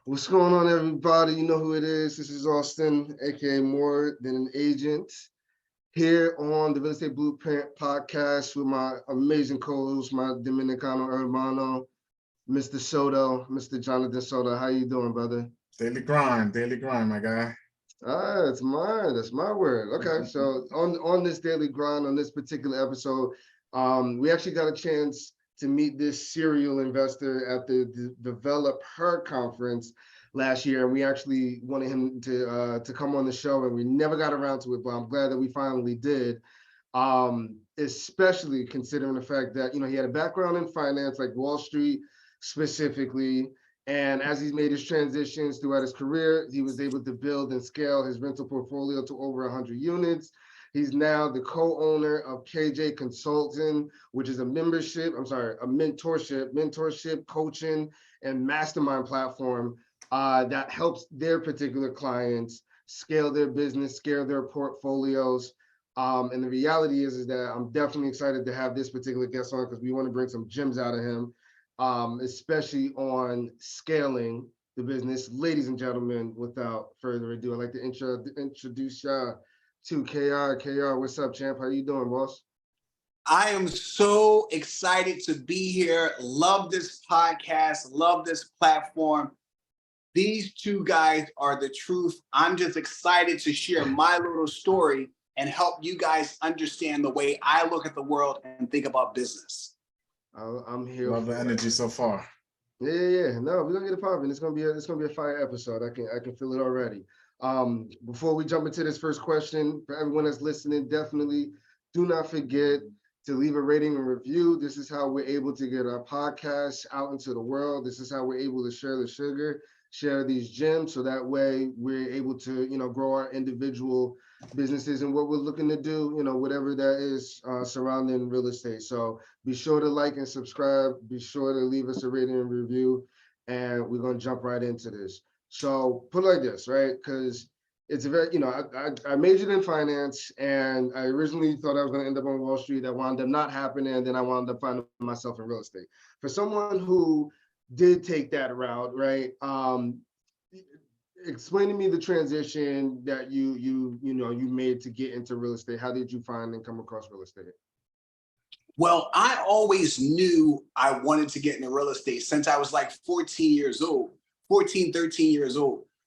What's going on, everybody? You know who it is. This is Austin, aka More Than an Agent, here on the Real Estate Blueprint podcast with my amazing co-host, my Dominicano hermano, Mr. Soto, Mr. Jonathan Soto. How you doing, brother? Daily grind, my guy. That's mine. That's my word. Okay, so on this daily grind, on this particular episode, we actually got a chance to meet this serial investor at the Develop Her conference last year, and we actually wanted him to come on the show, and we never got around to it, but I'm glad that we finally did. Especially considering the fact that he had a background in finance, like Wall Street specifically, and as he's made his transitions throughout his career, he was able to build and scale his rental portfolio to over 100 units. He's now the co-owner of KayJay Consulting, which is a mentorship, coaching, and mastermind platform that helps their particular clients scale their business, scale their portfolios. And the reality is that I'm definitely excited to have this particular guest on because we want to bring some gems out of him, especially on scaling the business. Ladies and gentlemen, without further ado, I'd like to introduce y'all to KayR. KayR, what's up, champ? How you doing, boss? I am so excited to be here. Love this podcast. Love this platform. These two guys are the truth. I'm just excited to share my little story and help you guys understand the way I look at the world and think about business. I'm here. Love the energy so far. Yeah. No, we're gonna get it popping. It's gonna be a fire episode. I can feel it already. Before we jump into this first question, for everyone that's listening, definitely do not forget to leave a rating and review. This is how we're able to get our podcast out into the world. This is how we're able to share the sugar, share these gems, so that way we're able to, grow our individual businesses and what we're looking to do, whatever that is surrounding real estate. So be sure to like and subscribe. Be sure to leave us a rating and review, and we're gonna jump right into this. So put it like this, right? Because it's a very, I majored in finance, and I originally thought I was going to end up on Wall Street. That wound up not happening, and then I wound up finding myself in real estate. For someone who did take that route, right? Explain to me the transition that you made to get into real estate. How did you find and come across real estate? Well, I always knew I wanted to get into real estate since I was like 13 years old.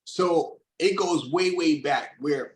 So it goes way back, where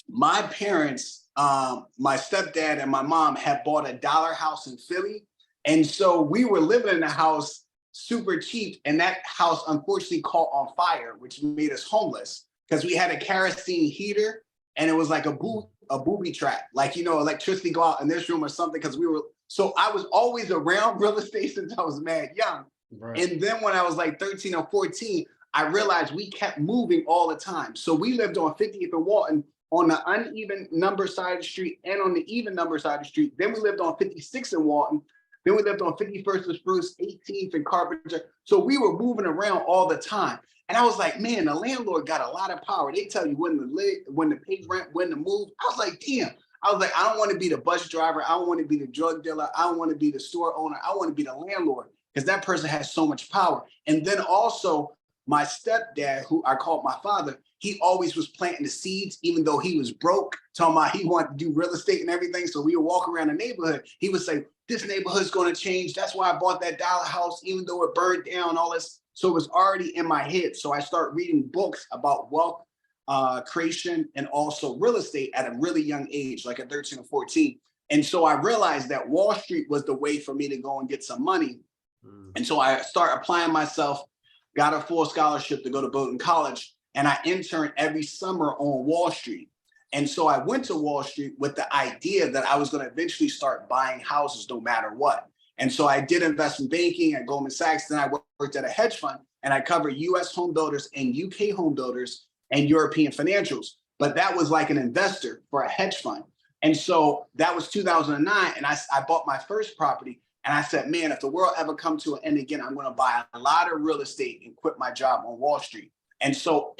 my parents, my stepdad and my mom had bought a dollar house in Philly. And so we were living in a house super cheap, and that house unfortunately caught on fire, which made us homeless because we had a kerosene heater, and it was like a booby trap, like, electricity go out in this room or something, because so I was always around real estate since I was mad young. Right. And then when I was like 13 or 14, I realized we kept moving all the time. So we lived on 50th and Walton on the uneven number side of the street and on the even number side of the street. Then we lived on 56th and Walton. Then we lived on 51st and Spruce, 18th and Carpenter. So we were moving around all the time. And I was like, man, the landlord got a lot of power. They tell you when to pay rent, when to move. I was like, damn. I was like, I don't want to be the bus driver. I don't want to be the drug dealer. I don't want to be the store owner. I want to be the landlord, because that person has so much power. And then also my stepdad, who I called my father, he always was planting the seeds, even though he was broke, talking about he wanted to do real estate and everything. So we would walk around the neighborhood. He would say, this neighborhood's going to change. That's why I bought that dollar house, even though it burned down, all this. So it was already in my head. So I started reading books about wealth creation and also real estate at a really young age, like at 13 or 14. And so I realized that Wall Street was the way for me to go and get some money. And so I started applying myself, got a full scholarship to go to Bowdoin College, and I interned every summer on Wall Street. And so I went to Wall Street with the idea that I was going to eventually start buying houses no matter what. And so I did investment banking at Goldman Sachs. Then I worked at a hedge fund, and I covered US home builders and UK home builders and European financials. But that was like an investor for a hedge fund. And so that was 2009. And I bought my first property. And I said, man, if the world ever come to an end again, I'm going to buy a lot of real estate and quit my job on Wall Street. And so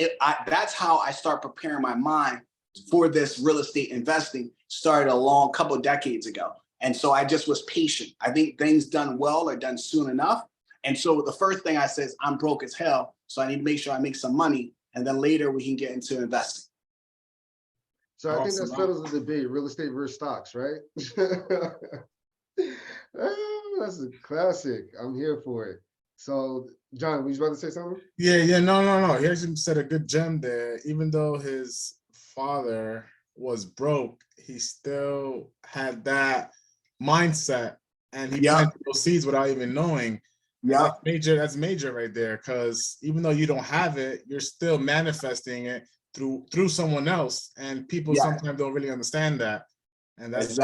that's how I start preparing my mind for this real estate investing. Started a long couple of decades ago. And so I just was patient. I think things done well are done soon enough. And so the first thing I said is I'm broke as hell, so I need to make sure I make some money, and then later we can get into investing. So I think that Awesome. settles the debate, real estate versus stocks, right? That's a classic. I'm here for it. So, John, were you about to say something? Yeah. No. He actually said a good gem there. Even though his father was broke, he still had that mindset, and he planted those seeds without even knowing. Yeah, That's major right there. Because even though you don't have it, you're still manifesting it through someone else, and people sometimes don't really understand that. And that's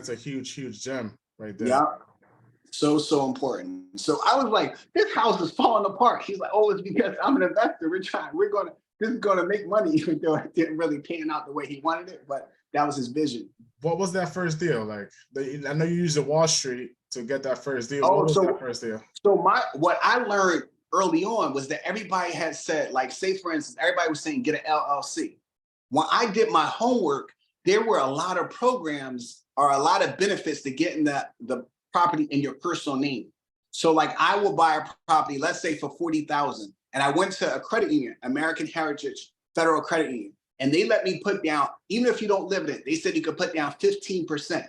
a huge gem right there. Yeah. So important. So I was like, this house is falling apart. He's like, oh, it's because I'm an investor. This is gonna make money, even though it didn't really pan out the way he wanted it, but that was his vision. What was that first deal like? I know you used the Wall Street to get that first deal. Oh, what was that first deal? So what I learned early on was that everybody had said, like, say for instance, everybody was saying get an LLC. When I did my homework, there were a lot of programs or a lot of benefits to getting the property in your personal name. So like I will buy a property, let's say for 40,000, and I went to a credit union, American Heritage Federal Credit Union, and they let me put down, even if you don't live in it, they said you could put down 15%.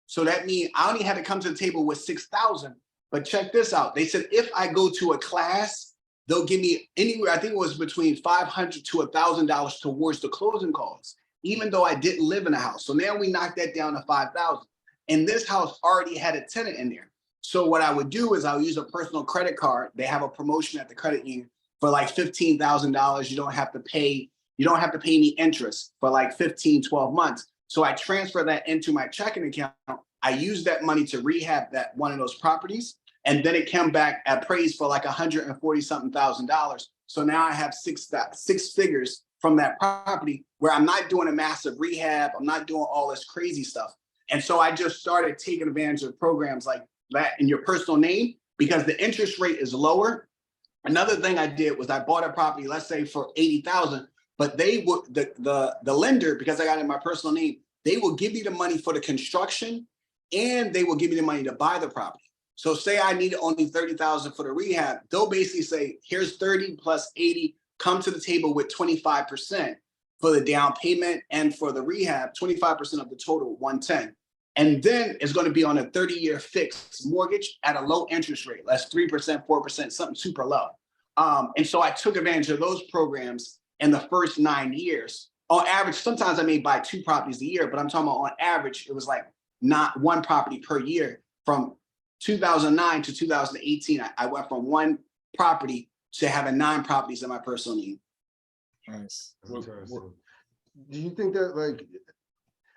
So that means I only had to come to the table with 6,000. But check this out. They said if I go to a class, they'll give me anywhere, I think it was between $500 to $1,000 towards the closing costs, even though I didn't live in a house. So now we knocked that down to 5,000. And this house already had a tenant in there. So what I would do is I would use a personal credit card. They have a promotion at the credit union for like $15,000. You don't have to pay any interest for like 15, 12 months. So I transfer that into my checking account. I use that money to rehab that one of those properties. And then it came back appraised for like $140-something thousand. So now I have six figures from that property where I'm not doing a massive rehab. I'm not doing all this crazy stuff. And so I just started taking advantage of programs like that in your personal name because the interest rate is lower. Another thing I did was I bought a property, let's say for 80,000, but they would, the lender, because I got it in my personal name, they will give me the money for the construction and they will give me the money to buy the property. So say I needed only 30,000 for the rehab, they'll basically say, here's 30 plus 80, come to the table with 25% for the down payment and for the rehab, 25% of the total, 110. And then it's going to be on a 30-year fixed mortgage at a low interest rate. That's 3%, 4%, something super low. And so I took advantage of those programs in the first 9 years. On average, sometimes I may buy 2 properties a year, but I'm talking about on average, it was like not 1 property per year. From 2009 to 2018, I went from 1 property to having 9 properties in my personal name. Nice. Interesting. Do you think that like,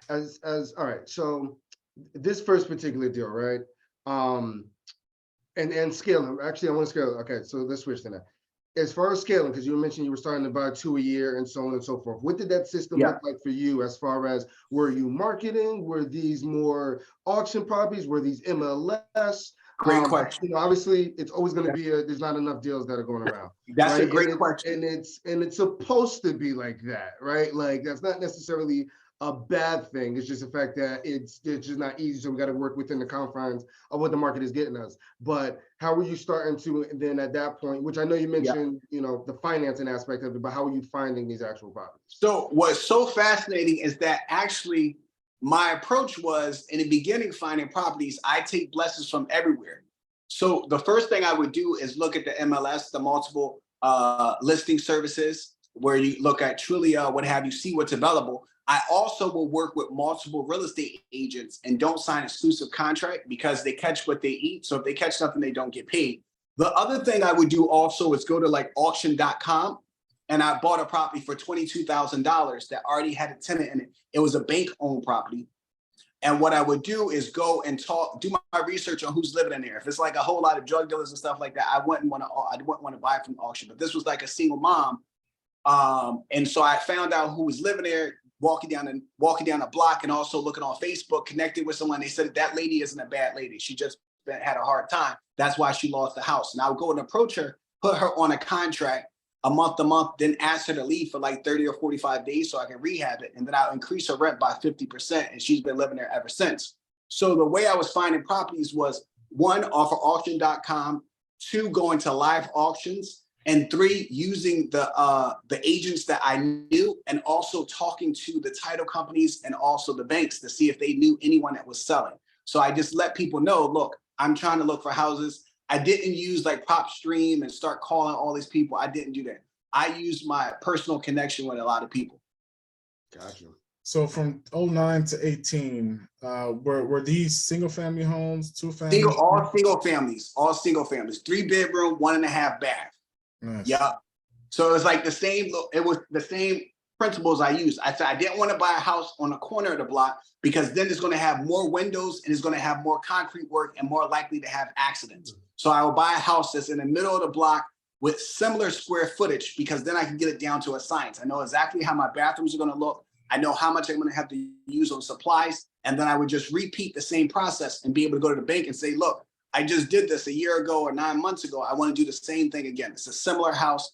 as all right, so this first particular deal, right? And scaling, actually I want to scale. Okay, so let's switch to that. As far as scaling, because you mentioned you were starting to buy 2 a year and so on and so forth. What did that system look like for you as far as, were you marketing? Were these more auction properties? Were these MLS? Great question. You know, obviously it's always going to be there's not enough deals that are going around. That's right? a great question. And it's supposed to be like that, right? Like that's not necessarily a bad thing. It's just the fact that it's just not easy. So we got to work within the confines of what the market is getting us. But how were you starting to then at that point, which I know you mentioned, you know, the financing aspect of it, but how are you finding these actual properties? So what's so fascinating is that actually my approach was in the beginning finding properties, I take blessings from everywhere. So the first thing I would do is look at the MLS, the multiple listing services, where you look at Trulia, what have you, see what's available. I also will work with multiple real estate agents and don't sign exclusive contract because they catch what they eat. So if they catch something, they don't get paid. The other thing I would do also is go to like auction.com, and I bought a property for $22,000 that already had a tenant in it. It was a bank-owned property. And what I would do is go and do my research on who's living in there. If it's like a whole lot of drug dealers and stuff like that, I wouldn't want to buy from the auction. But this was like a single mom. And so I found out who was living there, walking down the block, and also looking on Facebook, connected with someone. They said that lady isn't a bad lady. She just had a hard time. That's why she lost the house. And I would go and approach her, put her on a contract a month to month, then ask her to leave for like 30 or 45 days so I can rehab it. And then I'll increase her rent by 50%. And she's been living there ever since. So the way I was finding properties was, one, off of auction.com, 2, going to live auctions, and 3, using the agents that I knew, and also talking to the title companies and also the banks to see if they knew anyone that was selling. So I just let people know, look, I'm trying to look for houses. I didn't use like PropStream and start calling all these people. I didn't do that. I used my personal connection with a lot of people. Gotcha. So from 09 to 18, were these single family homes, 2 families? All single families, 3-bedroom, 1.5 bath. Nice. Yeah. So it's like the same, it was the same principles I used. I said, I didn't want to buy a house on the corner of the block because then it's going to have more windows and it's going to have more concrete work and more likely to have accidents. So I will buy a house that's in the middle of the block with similar square footage, because then I can get it down to a science. I know exactly how my bathrooms are going to look. I know how much I'm going to have to use on supplies. And then I would just repeat the same process and be able to go to the bank and say, look, I just did this a year ago or 9 months ago. I want to do the same thing again. It's a similar house.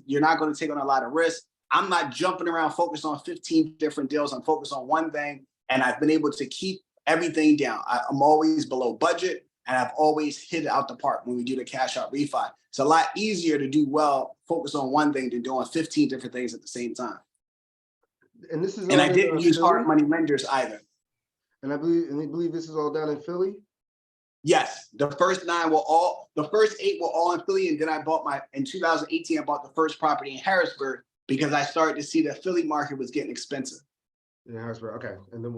You're not going to take on a lot of risk. I'm not jumping around focused on 15 different deals. I'm focused on one thing. And I've been able to keep everything down. I'm always below budget, and I've always hit it out the park when we do the cash out refi. It's a lot easier to do well, focus on one thing than doing 15 different things at the same time. And this is, and I didn't use hard money lenders either. And I believe this is all down in Philly. Yes, the first 8 were all in Philly, and then I bought in 2018. I bought the first property in Harrisburg because I started to see the Philly market was getting expensive. In Harrisburg, okay, and then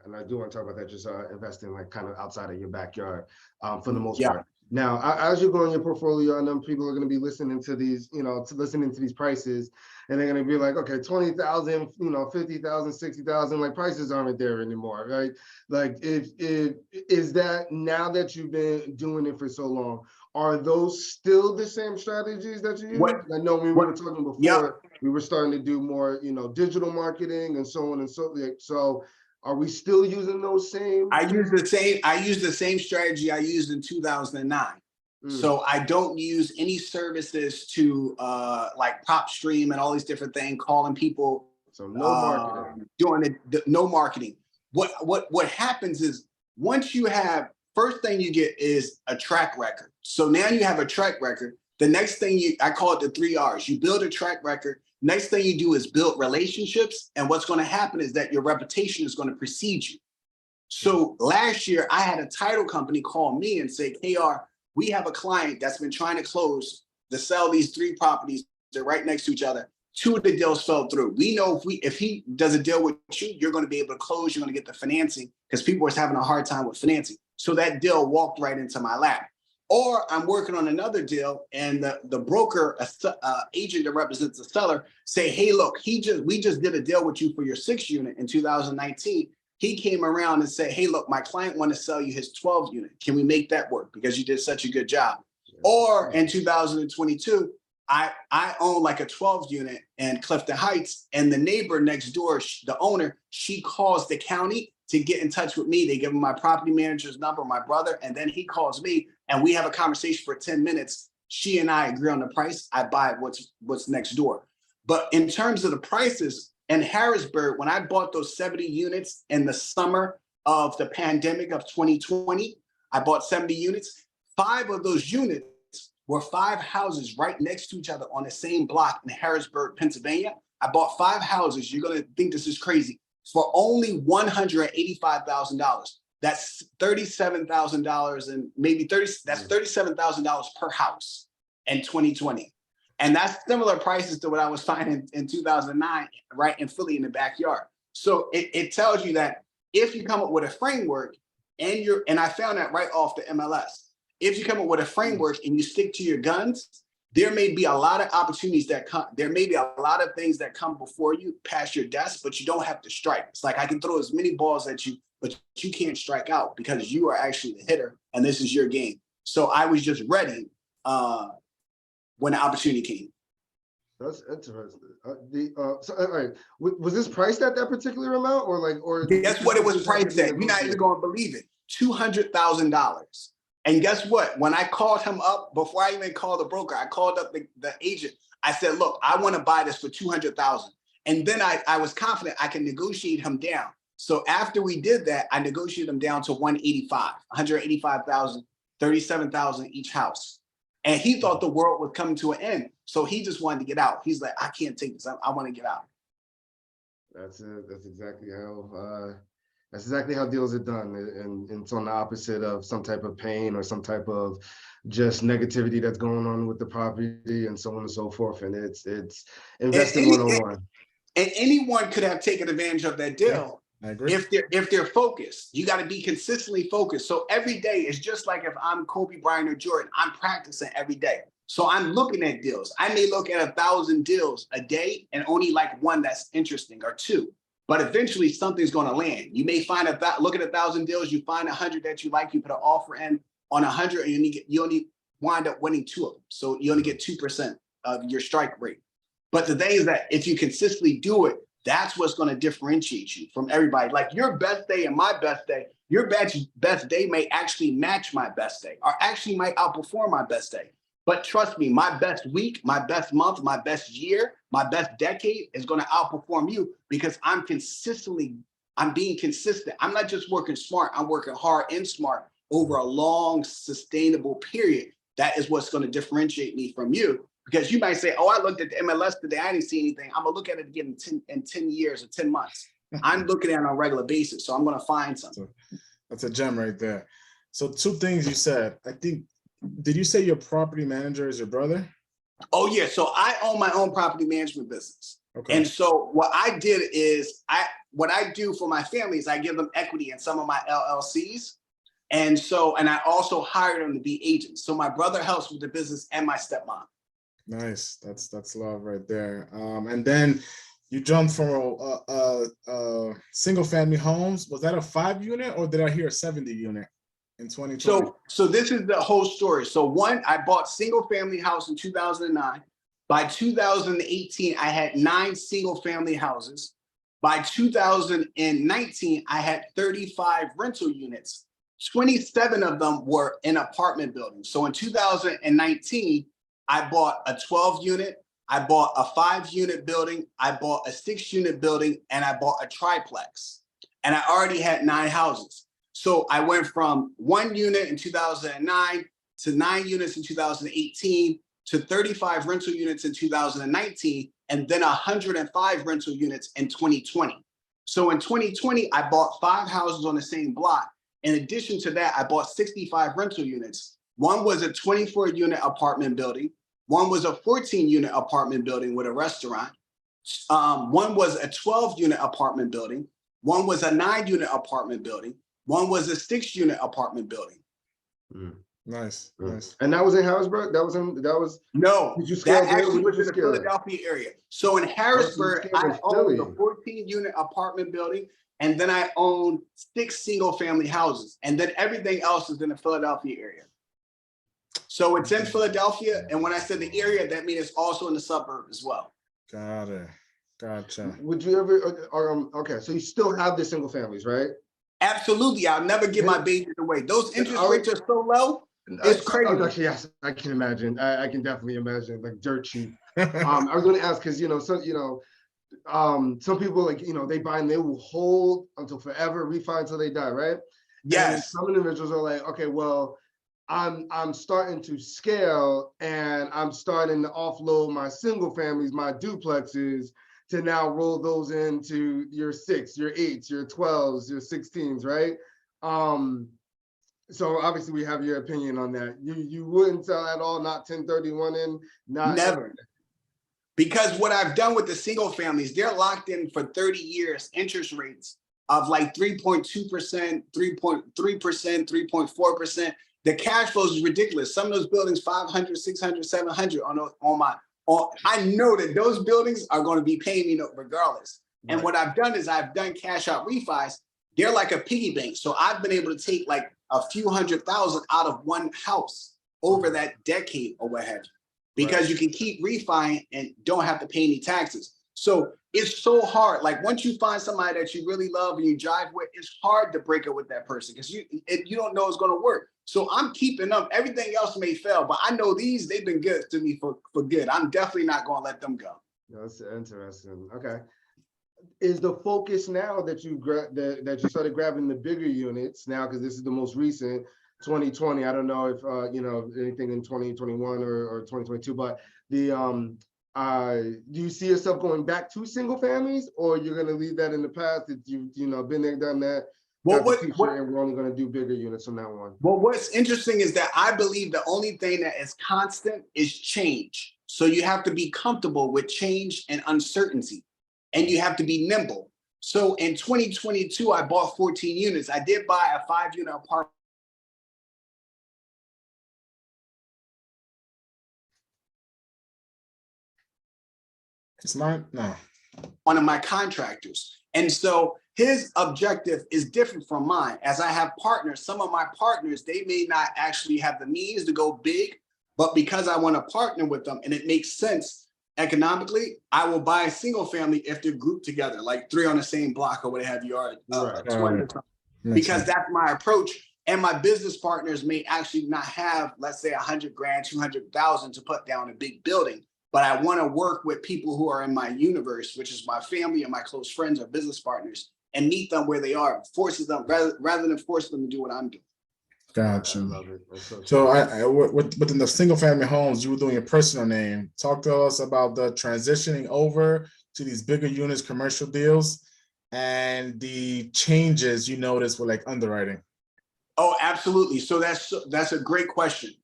and I do want to talk about that. Just investing like kind of outside of your backyard, for the most part. Now, as you go in your portfolio, I know people are going to be listening to these, listening to these prices, and they're going to be like, okay, 20,000, 50,000, 60,000, like prices aren't there anymore, right? Like, is that, now that you've been doing it for so long, are those still the same strategies that you use? I know when we were talking before, we were starting to do more, digital marketing and so on and so forth. So are we still using those same? I use the same strategy I used in 2009. So I don't use any services to like PropStream and all these different things, calling people. So no marketing. Doing no marketing. What happens is, once you have, first thing you get is a track record. So now you have a track record. The next thing I call it the 3 R's. You build a track record. Next thing you do is build relationships. And what's going to happen is that your reputation is going to precede you. So last year, I had a title company call me and say, KayR, we have a client that's been trying to close to sell these 3 properties. They're right next to each other. 2 of the deals fell through. We know if he does a deal with you, you're going to be able to close. You're going to get the financing, because people were having a hard time with financing. So that deal walked right into my lap. Or I'm working on another deal, and the broker, agent that represents the seller, say, hey, look, we just did a deal with you for your 6 unit in 2019. He came around and said, hey, look, my client want to sell you his 12 unit. Can we make that work? Because you did such a good job. Or in 2022, I own like a 12 unit in Clifton Heights, and the neighbor next door, the owner, she calls the county to get in touch with me. They give him my property manager's number, my brother, and then he calls me and we have a conversation for 10 minutes. She and I agree on the price. I buy what's next door. But in terms of the prices in Harrisburg, when I bought those 70 units in the summer of the pandemic of 2020, I bought 70 units. 5 of those units were 5 houses right next to each other on the same block in Harrisburg, Pennsylvania. I bought 5 houses. You're going to think this is crazy. For only $185,000. That's $37,000 and maybe that's $37,000 per house in 2020. And that's similar prices to what I was finding in 2009, right in Philly in the backyard. So it tells you that if you come up with a framework and I found that right off the MLS, if you come up with a framework and you stick to your guns, there may be a lot of opportunities that come. There may be a lot of things that come before you, past your desk, but you don't have to strike. It's like I can throw as many balls at you, but you can't strike out because you are actually the hitter and this is your game. So I was just ready when the opportunity came. That's interesting. So, all right, was this priced at that particular amount, or guess what it was priced at? You're not even going to believe it. $200,000. And guess what? When I called him up, before I even called the broker, I called up the agent. I said, look, I want to buy this for $200,000. And then I was confident I can negotiate him down. So after we did that, I negotiated him down to $185,000, $37,000 each house. And he thought the world was coming to an end. So he just wanted to get out. He's like, I can't take this. I want to get out. That's it. That's exactly how deals are done. And it's on the opposite of some type of pain or some type of just negativity that's going on with the property and so on and so forth. And it's investing 101. And anyone could have taken advantage of that deal. I agree. If they're focused. You got to be consistently focused. So every day is just like if I'm Kobe Bryant or Jordan, I'm practicing every day. So I'm looking at deals. I may look at 1,000 deals a day and only like one that's interesting or two. But eventually something's going to land. You may find look at 1,000 deals, you find 100 that you like, you put an offer in on 100 and you only wind up winning 2 of them. So you only get 2% of your strike rate. But the thing is that if you consistently do it, that's what's going to differentiate you from everybody. Like your best day and my best day, your best day may actually match my best day or actually might outperform my best day. But trust me, my best week, my best month, my best year, my best decade is going to outperform you because I'm being consistent. I'm not just working smart, I'm working hard and smart over a long, sustainable period. That is what's going to differentiate me from you. Because you might say, oh, I looked at the MLS today, I didn't see anything. I'm going to look at it again in 10 years or 10 months. I'm looking at it on a regular basis, so I'm going to find something. That's a gem right there. So 2 things you said. I think, did you say your property manager is your brother? Oh, yeah. So I own my own property management business. Okay. And so what I did is, what I do for my family is I give them equity in some of my LLCs. And I also hired them to be agents. So my brother helps with the business and my stepmom. Nice. That's love right there. And then you jumped from a single family homes. Was that a 5-unit or did I hear a 70-unit in 2020? So this is the whole story. So one, I bought single family house in 2009. By 2018, I had 9 single family houses. By 2019, I had 35 rental units. 27 of them were in apartment buildings. So in 2019, I bought a 12-unit, I bought a 5-unit building, I bought a 6-unit building, and I bought a triplex. And I already had 9 houses. So I went from 1 unit in 2009 to 9 units in 2018 to 35 rental units in 2019, and then 105 rental units in 2020. So in 2020, I bought 5 houses on the same block. In addition to that, I bought 65 rental units. One was a 24-unit apartment building. One was a 14-unit apartment building with a restaurant. One was a 12-unit apartment building. One was a 9-unit apartment building. One was a 6-unit apartment building. Nice, nice. And that was in Harrisburg? No, did you scale that actually was in the scale? Philadelphia area. So in Harrisburg, I owned a 14-unit apartment building, and then I owned 6 single-family houses, and then everything else is in the Philadelphia area. So it's in Philadelphia, and when I said the area, that means it's also in the suburb as well. Got it. Gotcha. Would you ever? Okay, so you still have the single families, right? Absolutely, I'll never give my babies away. Those interest rates are so low. It's crazy. Actually, yes, I can imagine. I can definitely imagine, like dirt cheap. I was going to ask because some people they buy and they will hold until forever, refi until they die, right? Yes. And some individuals are like, okay, well, I'm starting to scale and I'm starting to offload my single families, my duplexes, to now roll those into your 6, your 8s, your 12s, your 16s, right? So obviously we have your opinion on that. You wouldn't sell at all, not 1031 in, not never. Because what I've done with the single families, they're locked in for 30 years, interest rates of like 3.2%, 3.3%, 3.4%. The cash flows is ridiculous. Some of those buildings, 500, 600, 700 I know that those buildings are going to be paying me regardless. Right. And what I've done is I've done cash out refis. They're like a piggy bank. So I've been able to take like a few $100,000 out of one house over that decade or what have you, because you can keep refining and don't have to pay any taxes. So it's so hard. Like once you find somebody that you really love and you jive with, it's hard to break up with that person because you don't know it's going to work. So I'm keeping them. Everything else may fail, but I know they've been good to me for good. I'm definitely not going to let them go. That's interesting. Okay. Is the focus now that you started grabbing the bigger units now, because this is the most recent, 2020. I don't know if you know, anything in 2021 or 2022, but the do you see yourself going back to single families, or you're going to leave that in the past that you know, been there, done that? Well, and we're only going to do bigger units from now on. Well, what's interesting is that I believe the only thing that is constant is change. So you have to be comfortable with change and uncertainty, and you have to be nimble. So in 2022, I bought 14 units. I did buy a 5-unit apartment. It's not, no. One of my contractors. And so his objective is different from mine. As I have partners, some of my partners, they may not actually have the means to go big, but because I want to partner with them and it makes sense economically, I will buy a single family if they're grouped together, like 3 on the same block or what have you, or 20, because that's my approach. And my business partners may actually not have, let's say, 100 grand, 200,000 to put down a big building. But I want to work with people who are in my universe, which is my family and my close friends or business partners, and meet them where they are, forces them rather than force them to do what I'm doing. Gotcha. I love it. So within the single family homes, you were doing your personal name. Talk to us about the transitioning over to these bigger units, commercial deals, and the changes you noticed with like underwriting. Oh, absolutely. So that's a great question.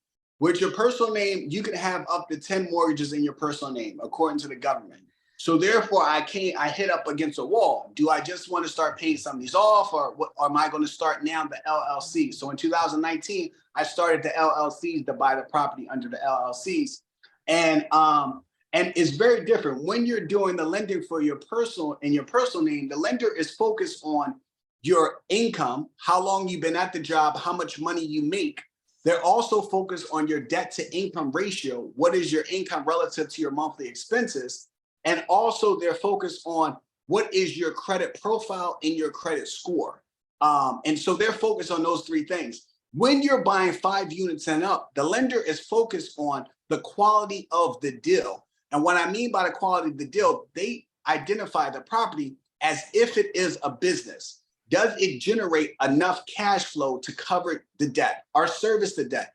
With your personal name, you can have up to 10 mortgages in your personal name, according to the government. So therefore, I hit up against a wall. Do I just want to start paying some of these off, or am I going to start now the LLC? So in 2019, I started the LLCs to buy the property under the LLCs. And it's very different. When you're doing the lending for your personal name, the lender is focused on your income, how long you've been at the job, how much money you make. They're also focused on your debt to income ratio. What is your income relative to your monthly expenses? And also they're focused on what is your credit profile and your credit score. And so they're focused on those 3 things. When you're buying 5 units and up, the lender is focused on the quality of the deal. And what I mean by the quality of the deal, they identify the property as if it is a business. Does it generate enough cash flow to cover the debt or service the debt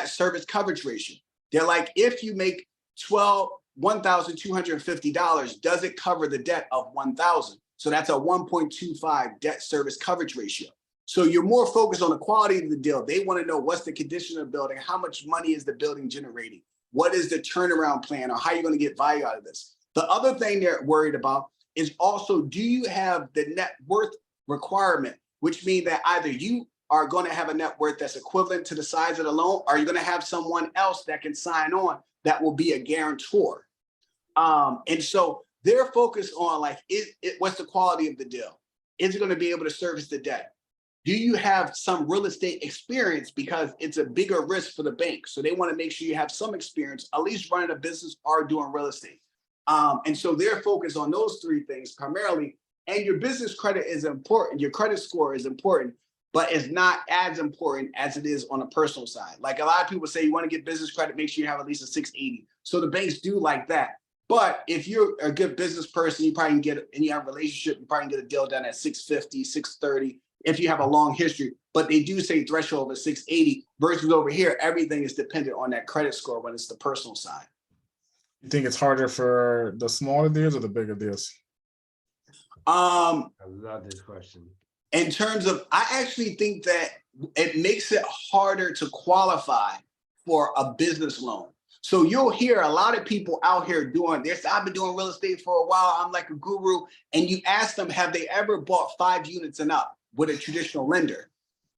service coverage ratio? They're like, if you make $1,250, does it cover the debt of $1,000? So that's a 1.25 debt service coverage ratio. So you're more focused on the quality of the deal. They want to know what's the condition of the building, how much money is the building generating, what is the turnaround plan, or how you're going to get value out of this. The other thing they're worried about is also, do you have the net worth requirement, which means that either you are going to have a net worth that's equivalent to the size of the loan, or you're going to have someone else that can sign on that will be a guarantor. And so they're focused on like, what's the quality of the deal? Is it going to be able to service the debt? Do you have some real estate experience? Because it's a bigger risk for the bank. So they want to make sure you have some experience, at least running a business or doing real estate. And so they're focused on those 3 things primarily. And your business credit is important. Your credit score is important, but it's not as important as it is on a personal side. Like a lot of people say, you want to get business credit, make sure you have at least a 680. So the banks do like that. But if you're a good business person, you probably can get it, and you have a relationship, you probably can get a deal done at 650, 630, if you have a long history. But they do say threshold of 680 versus over here, everything is dependent on that credit score when it's the personal side. You think it's harder for the smaller deals or the bigger deals? I love this question. In terms of, I actually think that it makes it harder to qualify for a business loan. So you'll hear a lot of people out here doing this. I've been doing real estate for a while. I'm like a guru. And you ask them, have they ever bought 5 units and up with a traditional lender?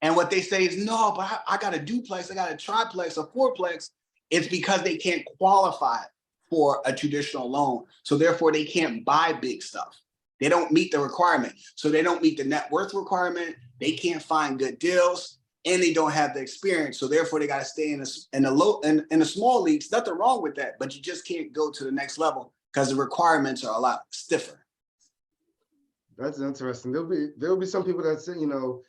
And what they say is, no, but I got a duplex, I got a triplex, a fourplex. It's because they can't qualify for a traditional loan. So therefore they can't buy big stuff. They don't meet the requirement. So they don't meet the net worth requirement. They can't find good deals, and they don't have the experience. So therefore they got to stay in the small leagues. Nothing wrong with that, but you just can't go to the next level because the requirements are a lot stiffer. That's interesting. There'll be some people that say, you know,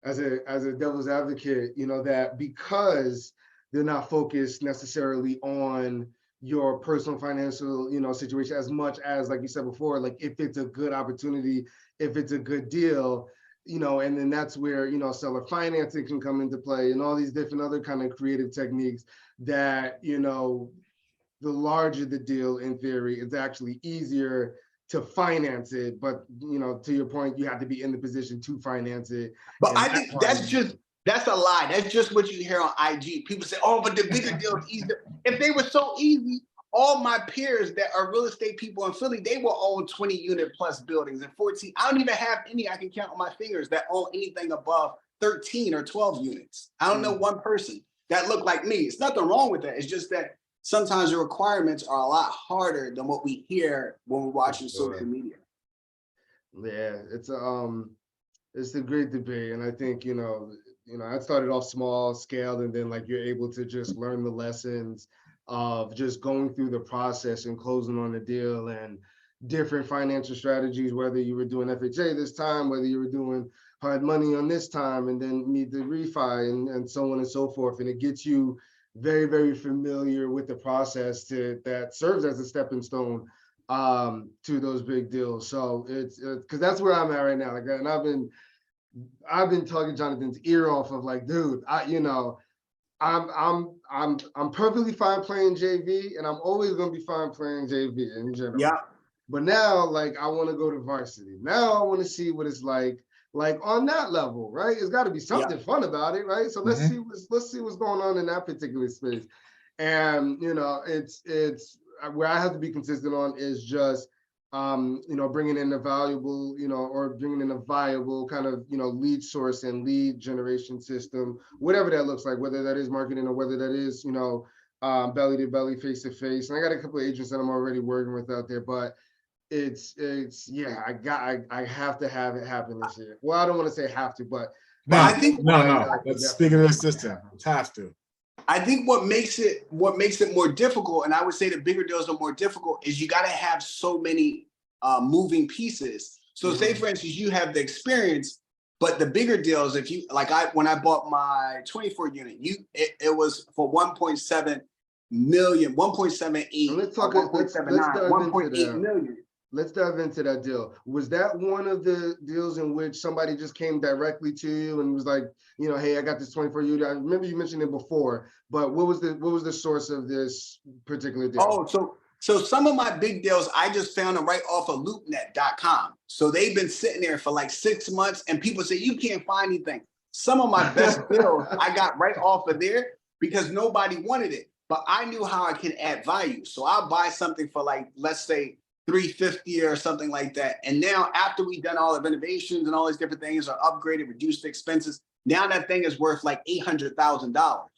as a devil's advocate, you know, that because they're not focused necessarily on your personal financial, you know, situation as much as, like you said before, like if it's a good opportunity, if it's a good deal, and then that's where, seller financing can come into play and all these different other kind of creative techniques that, the larger the deal in theory, it's actually easier to finance it. But, to your point, you have to be in the position to finance it. But I think that's a lie. That's just what you hear on IG. People say, oh, but the bigger deal is easier. If they were so easy, all my peers that are real estate people in Philly, they will own 20 unit plus buildings and 14. I don't even have any I can count on my fingers that own anything above 13 or 12 units. I don't know one person that look like me. It's nothing wrong with that. It's just that sometimes the requirements are a lot harder than what we hear when we're watching social media. Yeah, it's a great debate. And I think, I started off small scale, and then like you're able to just learn the lessons of just going through the process and closing on the deal and different financial strategies, whether you were doing FHA this time, whether you were doing hard money on this time, and then need the refi and so on and so forth. And it gets you very, very familiar with the process that serves as a stepping stone to those big deals. So it's because that's where I'm at right now. Like, and I've been talking Jonathan's ear off of like, dude, I'm perfectly fine playing JV, and I'm always gonna be fine playing JV in general. Yeah. But now, like, I want to go to varsity. Now I want to see what it's like on that level, right? It's got to be something fun about it, right? So let's see what's going on in that particular space. And it's where I have to be consistent on is just bringing in a valuable, or bringing in a viable kind of, lead source and lead generation system, whatever that looks like, whether that is marketing or whether that is, belly to belly, face to face. And I got a couple of agents that I'm already working with out there, but it's I have to have it happen this year. Well, I don't want to say have to, but I think Let's speak of the system. Have to. I think what makes it more difficult, and I would say the bigger deals are more difficult, is you got to have so many moving pieces. So say for instance, you have the experience, but the bigger deals, if you when I bought my 24 unit, it was for 1.7 million, 1.78, let's talk 1.8 million. Let's dive into that deal. Was that one of the deals in which somebody just came directly to you and was like, hey, I got this 24 unit? I remember you mentioned it before, but what was the source of this particular deal? Oh, so some of my big deals, I just found them right off of loopnet.com. So they've been sitting there for like 6 months, and people say, you can't find anything. Some of my best deals I got right off of there because nobody wanted it, but I knew how I can add value. So I'll buy something for like, let's say, $350 or something like that. And now after we've done all the renovations and all these different things are upgraded, reduced the expenses, now that thing is worth like $800,000.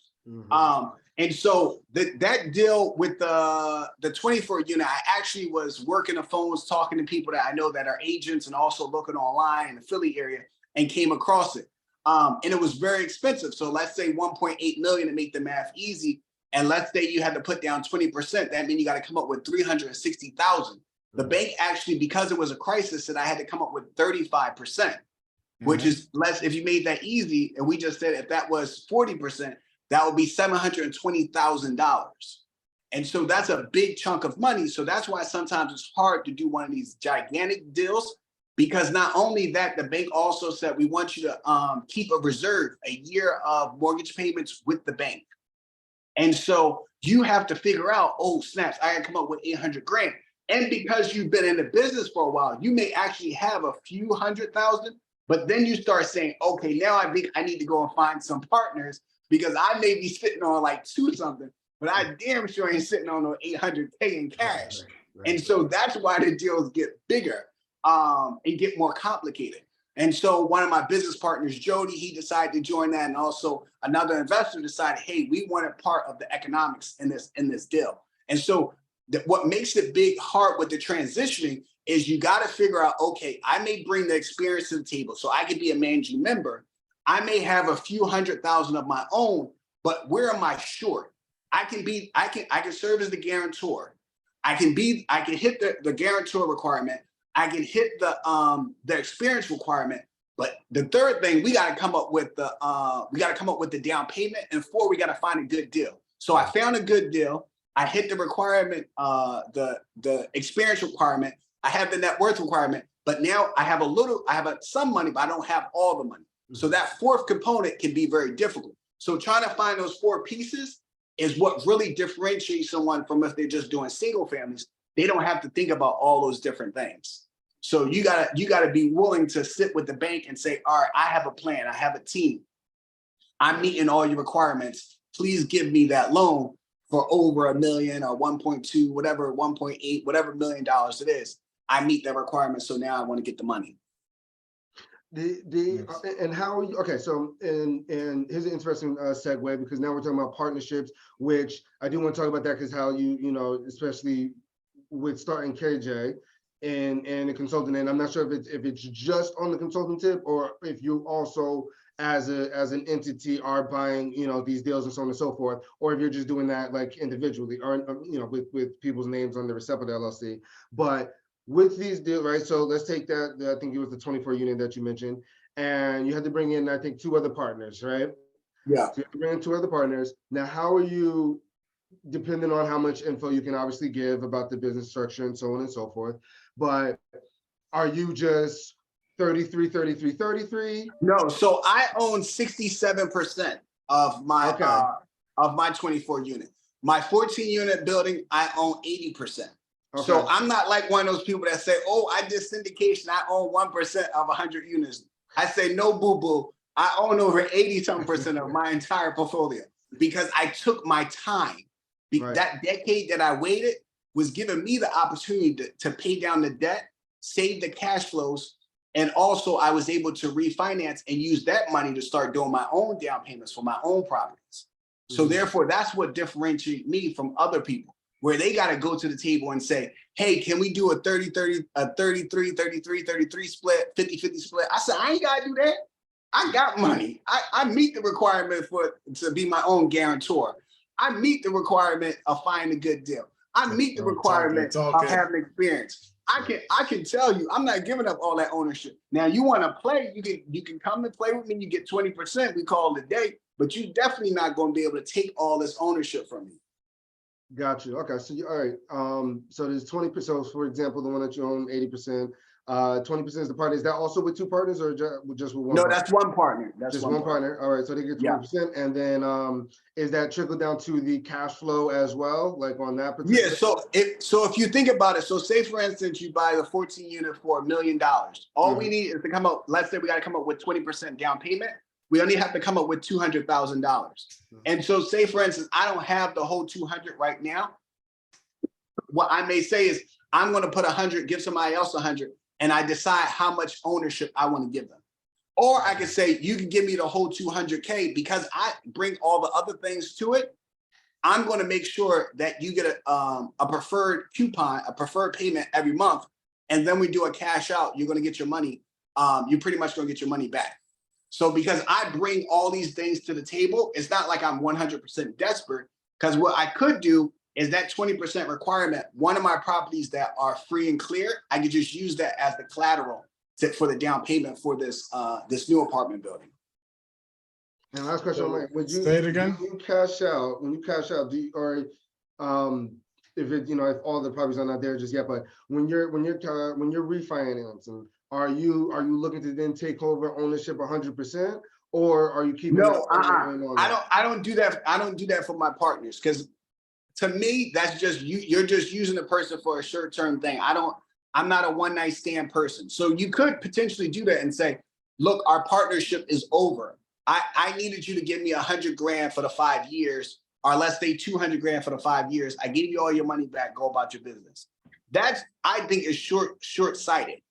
And so that deal with the 24 unit, I actually was working the phones, talking to people that I know that are agents and also looking online in the Philly area and came across it. And it was very expensive. So let's say 1.8 million to make the math easy. And let's say you had to put down 20%. That means you got to come up with 360,000. The bank actually, because it was a crisis, said I had to come up with 35%, which is less. If you made that easy, and we just said if that was 40%, that would be $720,000. And so that's a big chunk of money. So that's why sometimes it's hard to do one of these gigantic deals, because not only that, the bank also said, we want you to keep a reserve, a year of mortgage payments with the bank. And so you have to figure out, oh, snaps, I gotta come up with 800 grand. And because you've been in the business for a while, you may actually have a few $100,000, but then you start saying, okay, now I think I need to go and find some partners because I may be sitting on like 2 something, but I damn sure ain't sitting on no 800K in cash. And so that's why the deals get bigger and get more complicated. And so one of my business partners, Jody, he decided to join that. And also another investor decided, hey, we wanted part of the economics in this deal. And so what makes it hard with the transitioning is you got to figure out, okay, I may bring the experience to the table. So I could be a managing member. I may have a few $100,000 of my own, but where am I short? I can serve as the guarantor. I can hit the guarantor requirement. I can hit the experience requirement. But the third thing, we got to come up with the down payment, and 4, we got to find a good deal. So I found a good deal. I hit the requirement, the experience requirement. I have the net worth requirement, but now I have some money, but I don't have all the money. So that fourth component can be very difficult. So trying to find those four pieces is what really differentiates someone from if they're just doing single families. They don't have to think about all those different things. So you gotta be willing to sit with the bank and say, all right, I have a plan, I have a team. I'm meeting all your requirements. Please give me that loan for over $1 million or 1.2, whatever, 1.8, whatever $1 million it is. I meet that requirement, so now I want to get the money. And how are you, okay, so and here's an interesting segue, because now we're talking about partnerships, which I do want to talk about that, because how you know, especially with starting KayJay and the consultant, and I'm not sure if it's just on the consulting tip, or if you also as an entity are buying, you know, these deals and so on and so forth, or if you're just doing that like individually, or you know, with people's names on the Receptor LLC. But with these deals, right? So let's take that, I think it was the 24 unit that you mentioned, and you had to bring in, I think, 2 other partners, right? Yeah. So you have to bring in 2 other partners. Now, how are you, depending on how much info you can obviously give about the business structure and so on and so forth, but are you just 33, 33, 33? No, so I own 67% of my 24 unit. My 14 unit building, I own 80%. Okay. So I'm not like one of those people that say, oh, I did syndication, I own 1% of 100 units. I say, no, boo-boo, I own over 80-something% of my entire portfolio, because I took my time. Right. That decade that I waited was giving me the opportunity to pay down the debt, save the cash flows, and also I was able to refinance and use that money to start doing my own down payments for my own properties. So therefore, that's what differentiates me from other people, where they got to go to the table and say, hey, can we do a 30-30, a 33-33-33 split, 50-50 split? I said, I ain't got to do that. I got money. I meet the requirement to be my own guarantor. I meet the requirement of finding a good deal. I meet the requirement of having experience. I can tell you, I'm not giving up all that ownership. Now, you want to play, you can come and play with me. You get 20%. We call it a day, but you're definitely not going to be able to take all this ownership from me. Got you. Okay. So all right. So there's 20%. So for example, the one that you own 80%, 20% is the partner. Is that also with 2 partners, or just with one? No, that's one partner. That's just one partner. All right. So they get 20%. Yeah. And then is that trickled down to the cash flow as well? Like on that particular? Yeah. So if you think about it, so say for instance, you buy the 14 unit for $1 million. All we need is to come up, let's say we got to come up with 20% down payment. We only have to come up with $200,000. And so say, for instance, I don't have the whole 200 right now. What I may say is I'm going to put 100, give somebody else 100, and I decide how much ownership I want to give them. Or I could say, you can give me the whole 200K, because I bring all the other things to it. I'm going to make sure that you get a preferred coupon, a preferred payment every month. And then we do a cash out. You're going to get your money. You're pretty much going to get your money back. So because I bring all these things to the table, it's not like I'm 100% desperate, because what I could do is that 20% requirement, one of my properties that are free and clear, I could just use that as the collateral for the down payment for this this new apartment building. And last question, Mike, would you say it again? When you cash out, do you, or if it, you know, if all the properties are not there just yet, but when you're refinancing, are you looking to then take over ownership 100%, or are you keeping? No, I don't do that. I don't do that for my partners, because to me, that's just you're just using the person for a short-term thing. I'm not a one-night stand person. So you could potentially do that and say, look, our partnership is over. I needed you to give me $100,000 for the 5 years, or let's say $200,000 for the 5 years. I gave you all your money back. Go about your business. That's, I think, is short-sighted.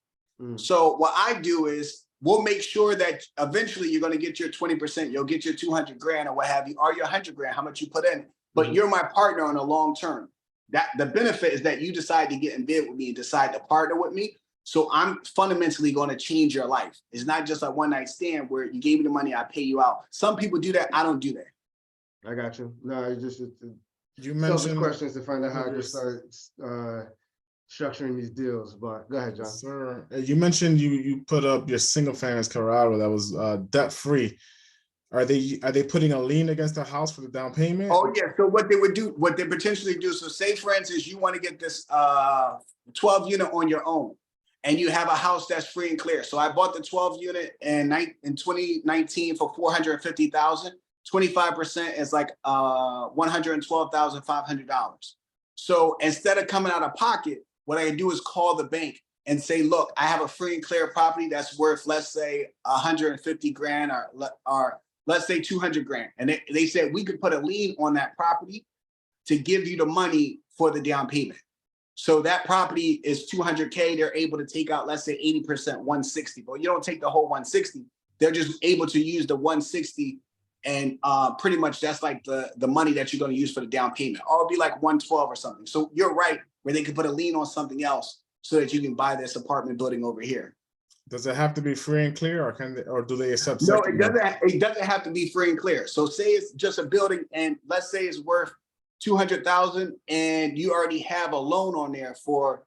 So what I do is we'll make sure that eventually you're going to get your 20%. You'll get your $200,000 or what have you, or your $100,000, how much you put in. But you're my partner on a long term. That the benefit is that you decide to get in bed with me and decide to partner with me. So I'm fundamentally going to change your life. It's not just a one-night stand where you gave me the money, I pay you out. Some people do that. I don't do that. I got you. No, it's just you mentioned questions to find out how to start structuring these deals. But go ahead, John. Sir, you mentioned you put up your single family Colorado that was debt free. Are they putting a lien against the house for the down payment? Oh yeah. So what they would do, what they potentially do. So say for instance, you want to get this 12 unit on your own, and you have a house that's free and clear. So I bought the 12 unit in 2019 for $450,000. 25% is like $112,500. So instead of coming out of pocket, what I do is call the bank and say, look, I have a free and clear property that's worth, let's say 150 grand or let's say 200 grand. And they said we could put a lien on that property to give you the money for the down payment. So that property is 200K. They're able to take out, let's say 80%, 160, but you don't take the whole 160. They're just able to use the 160. And pretty much that's like the money that you're going to use for the down payment. Or it'll be like 112 or something. So you're right, where they could put a lien on something else so that you can buy this apartment building over here. Does it have to be free and clear, or do they accept? No, it doesn't. It doesn't have to be free and clear. So say it's just a building, and let's say it's worth 200,000, and you already have a loan on there for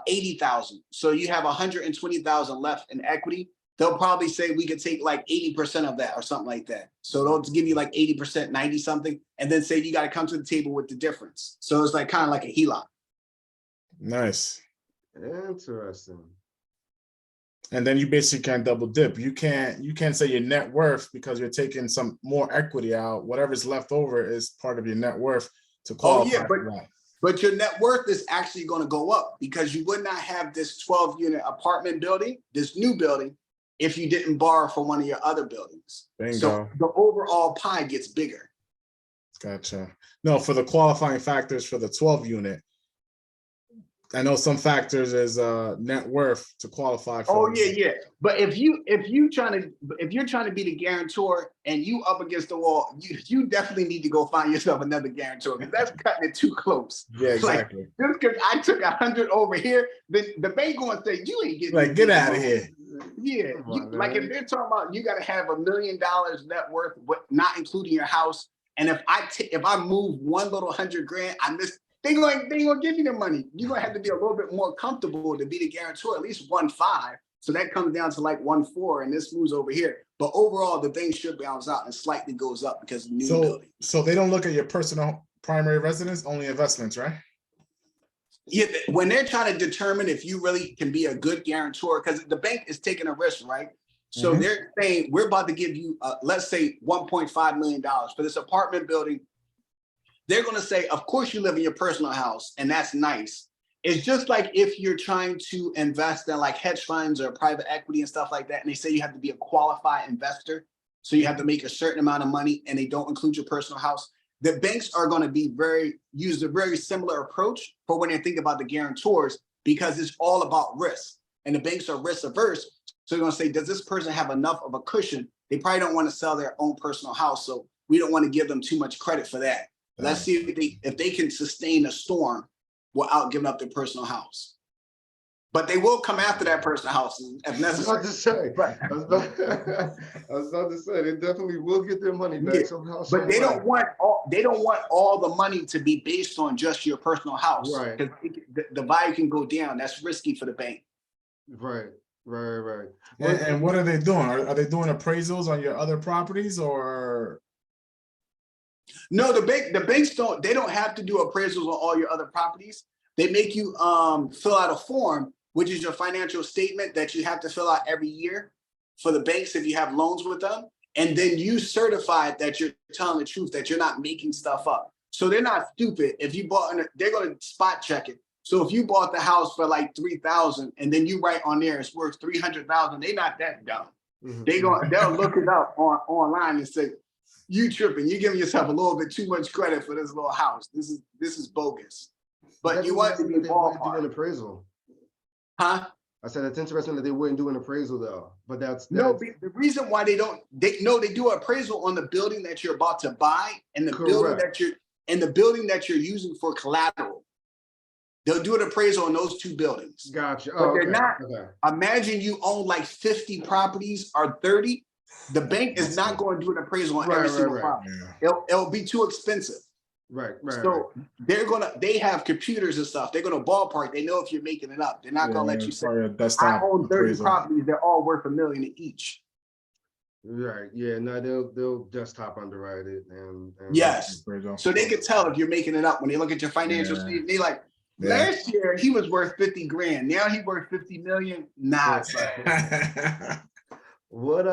80,000. So you have 120,000 left in equity. They'll probably say we could take like 80% of that or something like that. So they'll give you like 80%, 90 something, and then say you got to come to the table with the difference. So it's like kind of like a HELOC. Nice. Interesting. And then you basically can't double dip. You can't say your net worth because you're taking some more equity out. Whatever's left over is part of your net worth to qualify. Oh yeah, but your net worth is actually going to go up because you would not have this 12 unit apartment building, this new building, if you didn't borrow from one of your other buildings. Bingo. So the overall pie gets bigger. Gotcha. No, for the qualifying factors for the 12 unit, I know some factors is net worth to qualify for. Oh yeah. But if you're trying to be the guarantor and you up against the wall, you definitely need to go find yourself another guarantor, because that's cutting it too close. Yeah, exactly. Like, just because I took 100 over here, the bank gonna say you ain't getting like get out of here. Yeah, like if they're talking about you got to have $1 million net worth, not including your house, and if I move one little 100 grand, I miss. They gonna give you the money. You're gonna have to be a little bit more comfortable to be the guarantor, at least 1.5. So that comes down to like 1.4, and this moves over here. But overall, the thing should balance out and slightly goes up because of the new building. So they don't look at your personal primary residence, only investments, right? Yeah, when they're trying to determine if you really can be a good guarantor, because the bank is taking a risk, right? So they're saying we're about to give you, let's say, $1.5 million for this apartment building. They're going to say, of course, you live in your personal house, and that's nice. It's just like if you're trying to invest in like hedge funds or private equity and stuff like that, and they say you have to be a qualified investor. So you have to make a certain amount of money, and they don't include your personal house. The banks are going to be use a very similar approach for when they think about the guarantors, because it's all about risk, and the banks are risk averse. So they're going to say, does this person have enough of a cushion? They probably don't want to sell their own personal house, so we don't want to give them too much credit for that. Let's see if they can sustain a storm without giving up their personal house. But they will come after that personal house if necessary. I was about to say, they definitely will get their money back somehow. But they don't want all the money to be based on just your personal house. Right. Because the value can go down. That's risky for the bank. Right. And what are they doing? Are they doing appraisals on your other properties, or? No, the banks don't. They don't have to do appraisals on all your other properties. They make you fill out a form, which is your financial statement that you have to fill out every year for the banks if you have loans with them. And then you certify that you're telling the truth, that you're not making stuff up. So they're not stupid. If you bought, they're going to spot check it. So if you bought the house for like $3,000 and then you write on there it's worth $300,000, they're not that dumb. They'll look it up online and say, you tripping, you're giving yourself a little bit too much credit for this little house. This is bogus. But you want to be involved. Do an appraisal. Huh? I said it's interesting that they wouldn't do an appraisal though. But that's no, the reason why they do an appraisal on the building that you're about to buy and the building that you're using for collateral. They'll do an appraisal on those two buildings. Gotcha. But they're not. Imagine you own like 50 properties or 30. The bank is not going to do an appraisal on every single property. It'll be too expensive. So they have computers and stuff. They're going to ballpark. They know if you're making it up. They're not going to let you say, I own 30 properties. They're all worth $1 million each. Right. Yeah. No, they'll desktop underwrite it and Yes. So they could tell if you're making it up when they look at your financial Yeah. statement. They like, Yeah. last year he was worth 50 grand. Now he worth 50 million. Nah, son. What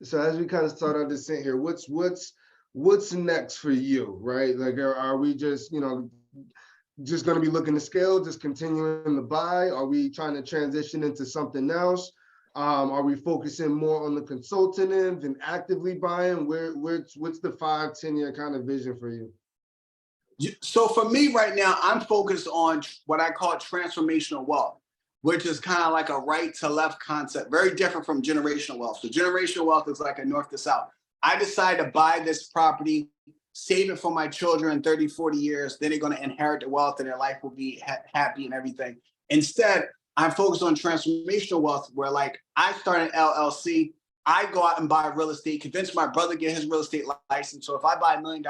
so as we kind of start our descent here, what's next for you, right? Like are we just, just going to be looking to scale, just continuing to buy? Are we trying to transition into something else? Are we focusing more on the consulting end and actively buying? What's the 5-10 year kind of vision for you? So for me right now, I'm focused on what I call transformational wealth, which is kind of like a right to left concept, very different from generational wealth. So generational wealth is like a north to south. I decide to buy this property, save it for my children 30, 40 years, then they're going to inherit the wealth and their life will be happy and everything. Instead, I'm focused on transformational wealth where like I start an LLC, I go out and buy real estate, convince my brother to get his real estate license. So if I buy $1 million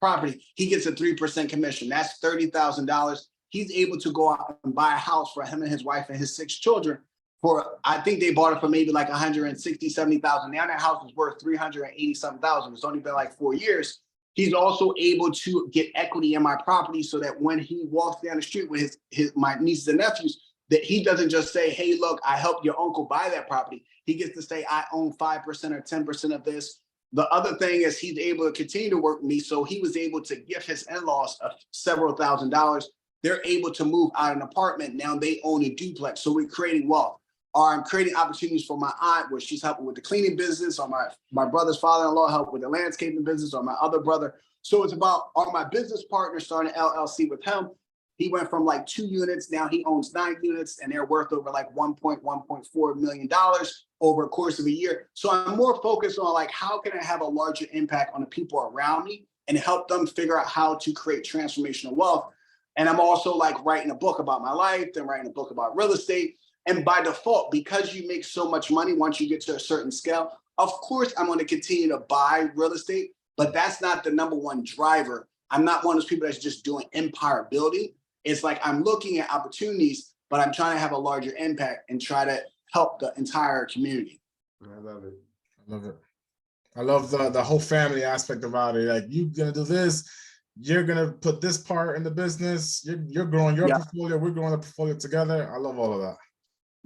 property, he gets a 3% commission. That's $30,000. He's able to go out and buy a house for him and his wife and his 6 children for, I think they bought it for maybe like 160, 70,000. Now that house is worth 380 something thousand. It's only been like 4 years. He's also able to get equity in my property so that when he walks down the street with my nieces and nephews, that he doesn't just say, hey, look, I helped your uncle buy that property. He gets to say, I own 5% or 10% of this. The other thing is he's able to continue to work with me. So he was able to give his in-laws several $1,000s. They're able to move out of an apartment. Now they own a duplex. So we're creating wealth. Or I'm creating opportunities for my aunt where she's helping with the cleaning business, or my brother's father-in-law help with the landscaping business, or my other brother. So it's about, or my business partner starting an LLC with him. He went from like 2 units, now he owns 9 units, and they're worth over like $1.4 million over a course of a year. So I'm more focused on like, how can I have a larger impact on the people around me and help them figure out how to create transformational wealth. And I'm also like writing a book about my life, then writing a book about real estate. And by default, because you make so much money once you get to a certain scale, of course, I'm going to continue to buy real estate, but that's not the #1 driver. I'm not one of those people that's just doing empire building. It's like I'm looking at opportunities, but I'm trying to have a larger impact and try to help the entire community. I love it. I love it. I love the whole family aspect about it. Like, you're gonna do this, you're gonna put this part in the business, you're growing your portfolio, we're growing the portfolio together. I love all of that.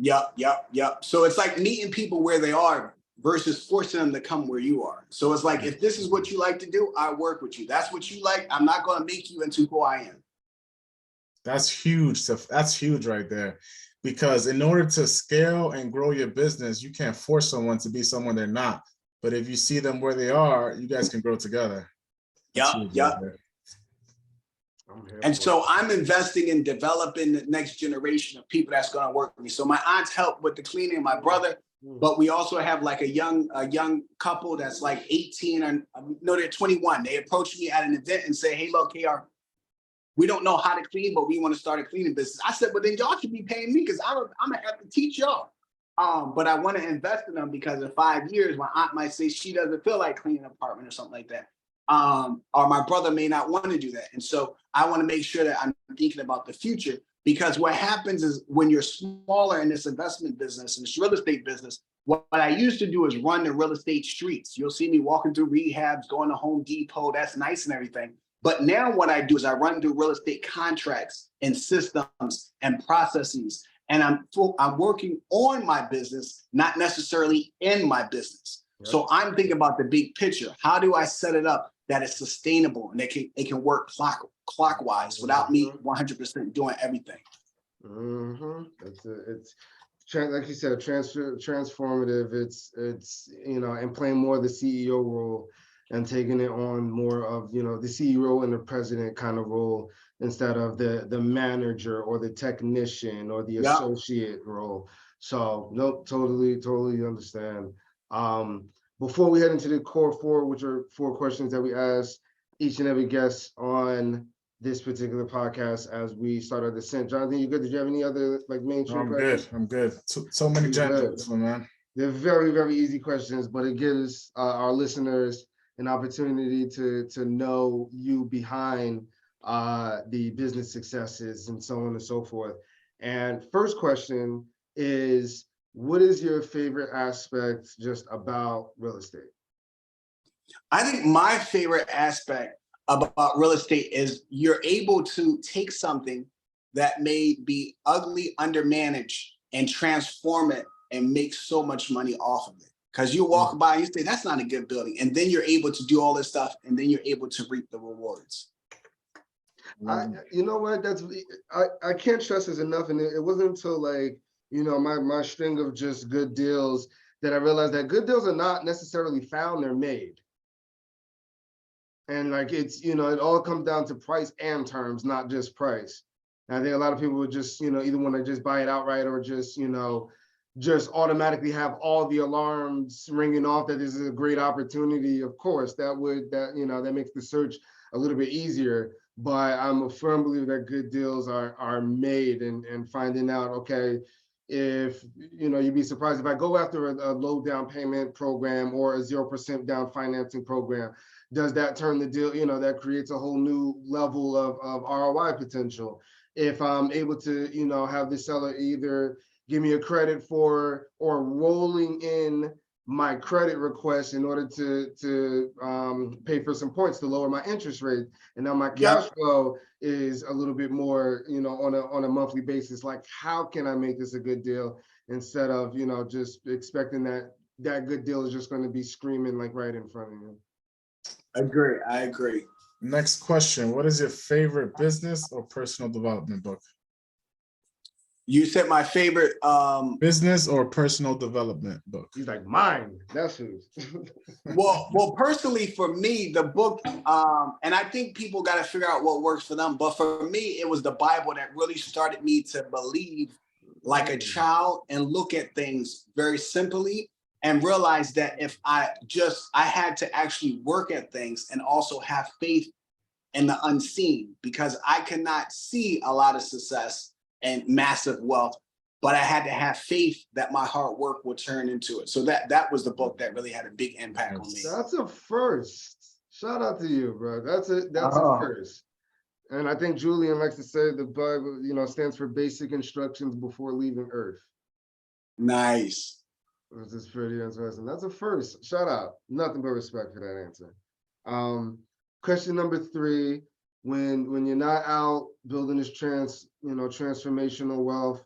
Yep. So it's like meeting people where they are versus forcing them to come where you are. So it's like, if this is what you like to do, I work with you. That's what you like. I'm not going to make you into who I am. That's huge stuff. That's huge right there. Because in order to scale and grow your business, you can't force someone to be someone they're not. But if you see them where they are, you guys can grow together. Yep. Right, and so I'm investing in developing the next generation of people that's going to work with me. So my aunts help with the cleaning, my brother, but we also have like a young couple that's like 18 and no, they're 21. They approached me at an event and say, hey, look, KayR, we don't know how to clean, but we want to start a cleaning business. I said, well, then y'all should be paying me because I'm gonna have to teach y'all. But I want to invest in them because in 5 years, my aunt might say she doesn't feel like cleaning an apartment or something like that. Or my brother may not want to do that. And so I want to make sure that I'm thinking about the future, because what happens is when you're smaller in this investment business and this real estate business, what I used to do is run the real estate streets. You'll see me walking through rehabs, going to Home Depot. That's nice and everything. But now what I do is I run through real estate contracts and systems and processes. And I'm working on my business, not necessarily in my business. Yep. So I'm thinking about the big picture. How do I set it up that it's sustainable and it can work clockwise without me 100% doing everything? It's like you said, transformative. It's and playing more of the CEO role and taking it on more of the CEO and the president kind of role instead of the manager or the technician or the associate role. So nope, totally understand. Before we head into the core 4, which are 4 questions that we ask each and every guest on this particular podcast as we start our descent. Jonathan, you good? Did you have any other mainstream questions? I'm good. So many gems, man. They're very, very easy questions, but it gives our listeners an opportunity to know you behind the business successes and so on and so forth. And first question is, what is your favorite aspect just about real estate? I think my favorite aspect about real estate is you're able to take something that may be ugly, undermanaged, and transform it and make so much money off of it. Because you walk by and you say, that's not a good building. And then you're able to do all this stuff, and then you're able to reap the rewards. You know what? I can't stress this enough. And it wasn't until like, you know, my string of just good deals that I realized that good deals are not necessarily found, they're made. And like, it's, you know, it all comes down to price and terms, not just price. And I think a lot of people would just, you know, either want to just buy it outright or just, you know, just automatically have all the alarms ringing off that this is a great opportunity. Of course, you know, that makes the search a little bit easier. But I'm a firm believer that good deals are made, and finding out, okay, if, you know, you'd be surprised if I go after a low down payment program or a 0% down financing program, does that turn the deal, you know, that creates a whole new level of ROI potential. If I'm able to, you know, have the seller either give me a credit for or rolling in my credit request in order to pay for some points to lower my interest rate. And now my cash flow is a little bit more, you know, on a monthly basis. Like, how can I make this a good deal instead of, you know, just expecting that good deal is just going to be screaming like right in front of you. I agree. Next question. What is your favorite business or personal development book? You said my favorite business or personal development book. He's like, mine. That's who's. well, personally for me, the book, and I think people got to figure out what works for them. But for me, it was the Bible that really started me to believe like a child and look at things very simply and realize that if I had to actually work at things and also have faith in the unseen, because I cannot see a lot of success and massive wealth, but I had to have faith that my hard work would turn into it. So that was the book that really had a big impact on me. That's a first. Shout out to you, bro. That's a first. And I think Julian likes to say the Bible, you know, stands for basic instructions before leaving Earth. Nice. This is pretty interesting. That's a first. Shout out. Nothing but respect for that answer. Question number 3. When you're not out building this transformational wealth,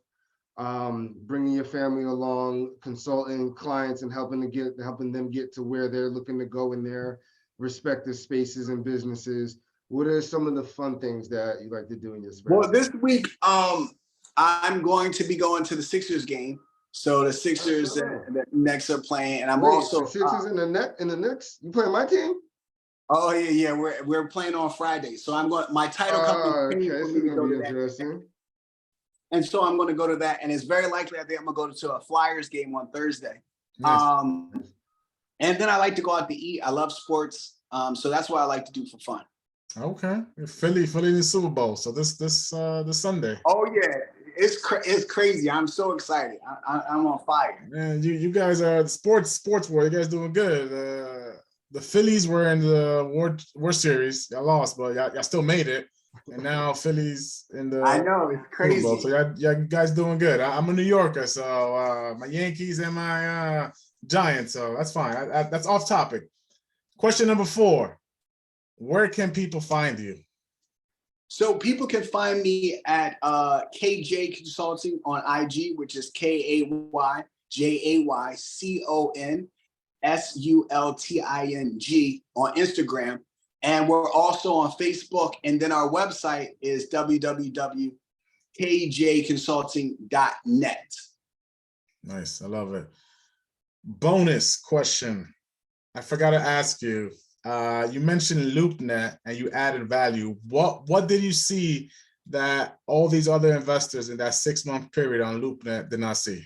bringing your family along, consulting clients and helping them get to where they're looking to go in their respective spaces and businesses, what are some of the fun things that you like to do in your spare time? Well, this week, I'm going to be going to the Sixers game. So the Sixers and the Knicks are playing, and I'm also the Sixers in the Knicks. You playing my team? Oh yeah. We're playing on Friday, so I'm going. My title company. Okay, this is gonna be interesting. And so I'm going to go to that, and it's very likely I think I'm going to go to a Flyers game on Thursday. Nice. And then I like to go out to eat. I love sports, so that's what I like to do for fun. Okay, Philly in the Super Bowl. So this Sunday. Oh yeah, it's crazy. I'm so excited. I'm on fire. Man, you guys are the sports world. You guys doing good. The Phillies were in the World Series. Y'all lost, but y'all still made it. And now Phillies in the I know, it's crazy. Super Bowl. So y'all guys doing good. I'm a New Yorker, so my Yankees and my Giants. So that's fine. That's off topic. Question number 4. Where can people find you? So people can find me at KayJay Consulting on IG, which is KayJayConsulting on Instagram. And we're also on Facebook. And then our website is www.KayJayConsulting.net. Nice. I love it. Bonus question. I forgot to ask you. You mentioned LoopNet and you added value. What did you see that all these other investors in that 6-month period on LoopNet did not see?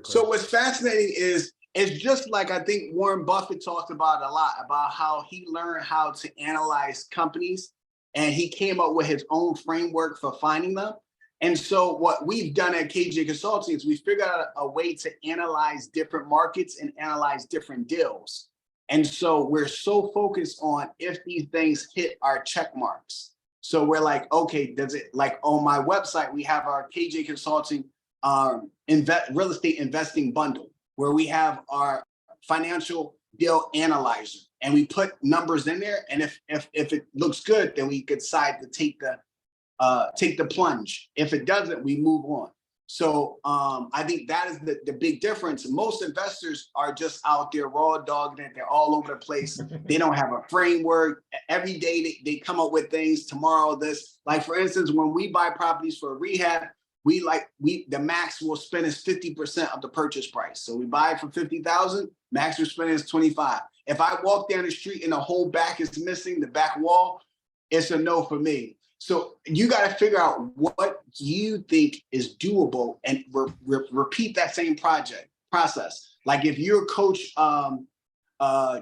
So what's fascinating is it's just like I think Warren Buffett talked about a lot, about how he learned how to analyze companies and he came up with his own framework for finding them. And so what we've done at KayJay Consulting is we figured out a way to analyze different markets and analyze different deals. And so we're so focused on if these things hit our check marks. So we're like, okay, does it, like on my website, we have our KayJay Consulting real estate investing bundle, where we have our financial deal analyzer, and we put numbers in there. And if it looks good, then we decide to take the plunge. If it doesn't, we move on. So I think that is the big difference. Most investors are just out there raw dogging it. They're all over the place. They don't have a framework. Every day they come up with things. Tomorrow this, like for instance, when we buy properties for a rehab, the max we'll spend is 50% of the purchase price. So we buy it for 50,000, max we're spending is 25. If I walk down the street and the whole back is missing, the back wall, it's a no for me. So you got to figure out what you think is doable and repeat that same process. Like if you're Coach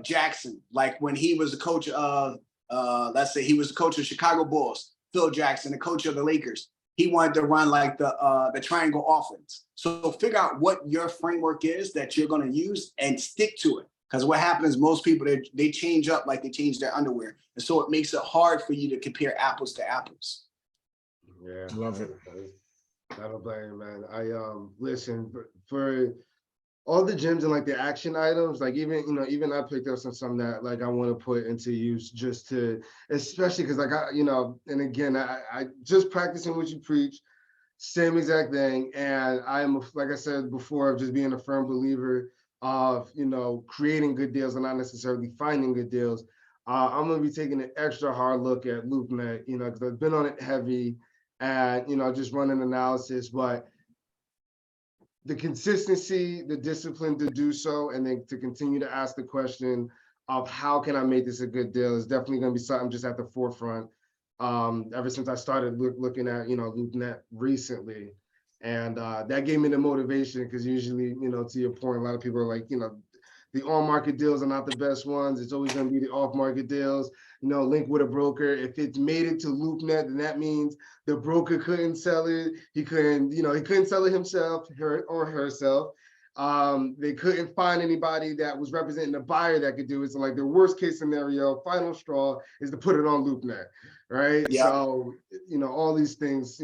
Jackson, like when he was the coach of, let's say he was the coach of Chicago Bulls, Phil Jackson, the coach of the Lakers, he wanted to run like the triangle offense. So figure out what your framework is that you're going to use and stick to it. Because what happens, most people, they change up like they change their underwear. And so it makes it hard for you to compare apples to apples. Yeah. Love it. I don't blame you, man. I listen, for all the gems and like the action items, like even I picked up some that like I want to put into use just to, especially because like and again, I just practicing what you preach, same exact thing. And I'm, like I said before, of just being a firm believer of creating good deals and not necessarily finding good deals. I'm gonna be taking an extra hard look at LoopNet, because I've been on it heavy and just running analysis, but the consistency, the discipline to do so, and then to continue to ask the question of how can I make this a good deal is definitely gonna be something just at the forefront. Ever since I started looking at LoopNet recently. And that gave me the motivation, because usually, to your point, a lot of people are like, the on-market deals are not the best ones. It's always going to be the off-market deals, link with a broker. If it's made it to LoopNet, then that means the broker couldn't sell it. He couldn't, he couldn't sell it himself, her or herself. They couldn't find anybody that was representing the buyer that could do it. So like the worst case scenario, final straw is to put it on LoopNet, right? Yeah. So, all these things,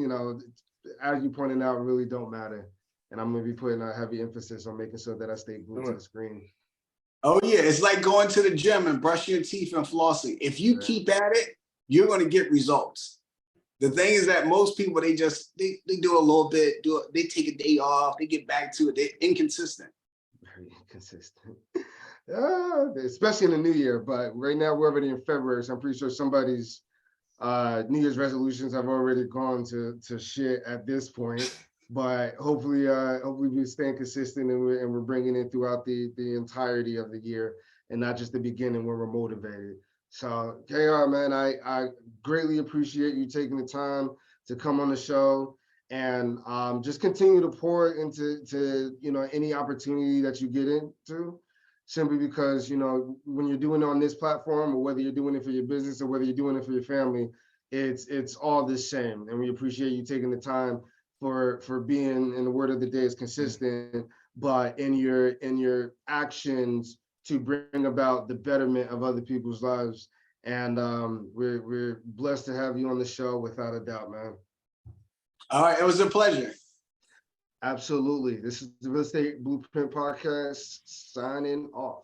as you pointed out, really don't matter. And I'm going to be putting a heavy emphasis on making sure that I stay glued to the screen. Oh, yeah. It's like going to the gym and brushing your teeth and flossing. If you keep at it, you're going to get results. The thing is that most people, they do a little bit, they take a day off, they get back to it. They're inconsistent. Very inconsistent. Especially in the new year. But right now, we're already in February, so I'm pretty sure somebody's New Year's resolutions have already gone to shit at this point, but hopefully we're staying consistent and we're bringing it throughout the entirety of the year and not just the beginning when we're motivated. So KayR, man, I greatly appreciate you taking the time to come on the show and just continue to pour into any opportunity that you get into. Simply because, when you're doing it on this platform, or whether you're doing it for your business or whether you're doing it for your family, it's all the same. And we appreciate you taking the time for being, in the word of the day, is consistent, but in your actions to bring about the betterment of other people's lives. And we're blessed to have you on the show, without a doubt, man. All right, it was a pleasure. Absolutely. This is the Real Estate Blueprint Podcast, signing off.